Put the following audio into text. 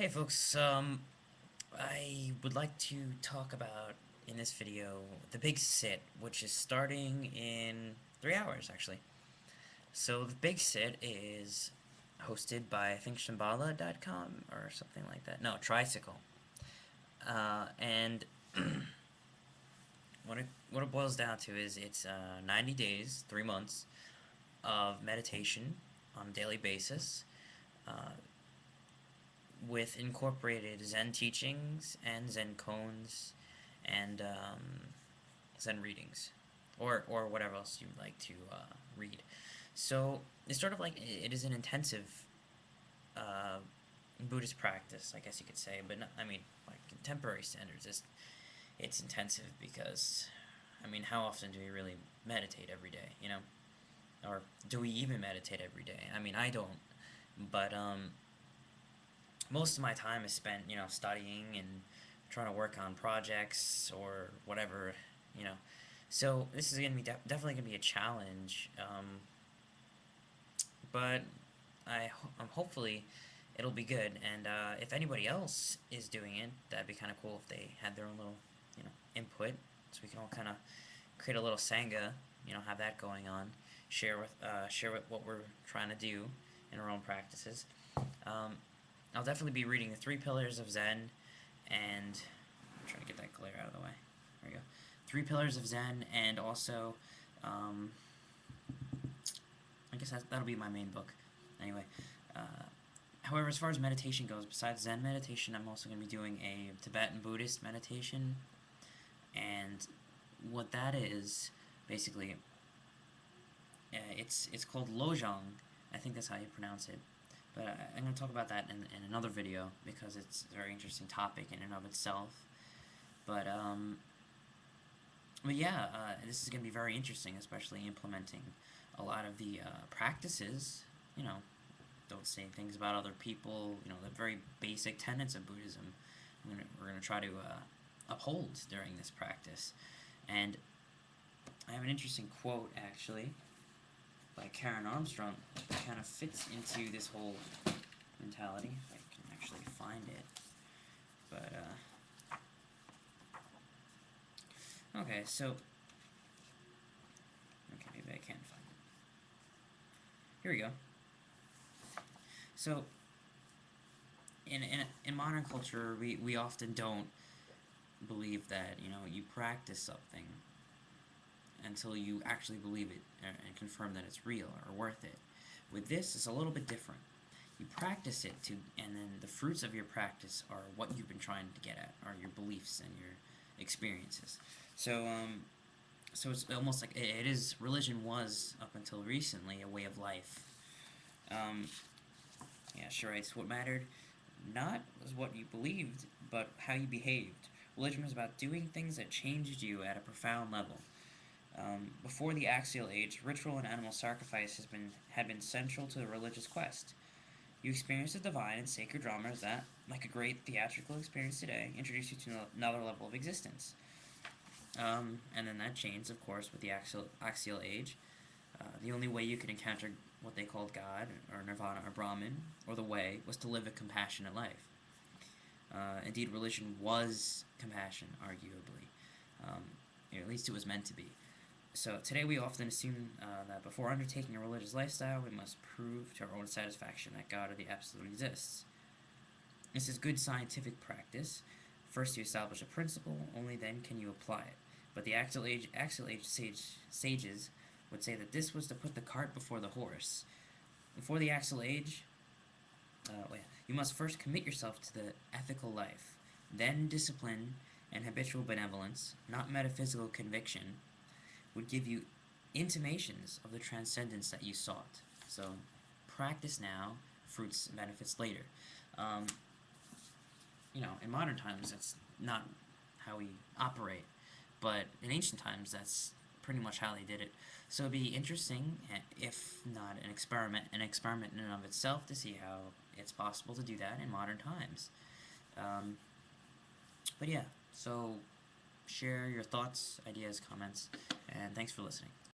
Hey folks, I would like to talk about, in this video, the Big Sit, which is starting in 3 hours, actually. So, the Big Sit is hosted by, I think, Shambhala.com, or something like that. No, Tricycle. And what it boils down to is it's 90 days, 3 months, of meditation on a daily basis, uh, with incorporated Zen teachings and Zen koans and Zen readings, or whatever else you'd like to read. So it's sort of like it is an intensive uh, Buddhist practice, I guess you could say, but not, I mean, by contemporary standards, it's intensive because, I mean, how often do we really meditate every day, you know? Or do we even meditate every day? I mean, I don't, but most of my time is spent, studying and trying to work on projects or whatever, you know. So this is gonna be definitely gonna be a challenge, but hopefully it'll be good. And if anybody else is doing it, that'd be kind of cool if they had their own little, input, so we can all kind of create a little sangha, have that going on, share with what we're trying to do in our own practices. Um, I'll definitely be reading the Three Pillars of Zen, and I'm trying to get that glare out of the way. There we go. Three Pillars of Zen, and also, um, I guess that'll be my main book. Anyway, uh, however, as far as meditation goes, besides Zen meditation, I'm also going to be doing a Tibetan Buddhist meditation, and what that is, basically, it's called Lojong. I think that's how you pronounce it. But I'm going to talk about that in another video because it's a very interesting topic in and of itself. But yeah, this is going to be very interesting, especially implementing a lot of the practices. You know, don't say things about other people. You know, the very basic tenets of Buddhism. We're gonna try to uphold during this practice. And I have an interesting quote actually by Karen Armstrong that kind of fits into this whole mentality. If I can actually find it, but okay, so okay, maybe I can find it. Here we go. So in modern culture, we often don't believe that you practice something until you actually believe it and confirm that it's real or worth it. With this, it's a little bit different. You practice it and then the fruits of your practice are what you've been trying to get at, are your beliefs and your experiences. So it's almost like it is. Religion was up until recently a way of life. Um, yeah, sure. It's what mattered. Not was what you believed, but how you behaved. Religion was about doing things that changed you at a profound level. Before the Axial Age, ritual and animal sacrifice had been central to the religious quest. You experienced the divine and sacred dramas that, like a great theatrical experience today, introduce you to another level of existence. And then that changed, of course, with the Axial Age. The only way you could encounter what they called God, or Nirvana, or Brahman, or the Way, was to live a compassionate life. Indeed, religion was compassion, arguably. At least it was meant to be. So today we often assume that before undertaking a religious lifestyle, we must prove to our own satisfaction that God or the Absolute exists. This is good scientific practice. First you establish a principle, only then can you apply it. But the Axial Age sages would say that this was to put the cart before the horse. Before the Axial Age, you must first commit yourself to the ethical life, then discipline and habitual benevolence, not metaphysical conviction, would give you intimations of the transcendence that you sought. So, practice now, fruits and benefits later. Um, in modern times, that's not how we operate, but in ancient times, that's pretty much how they did it. So it'd be interesting, if not an experiment in and of itself, to see how it's possible to do that in modern times. Um, but yeah, so share your thoughts, ideas, comments, and thanks for listening.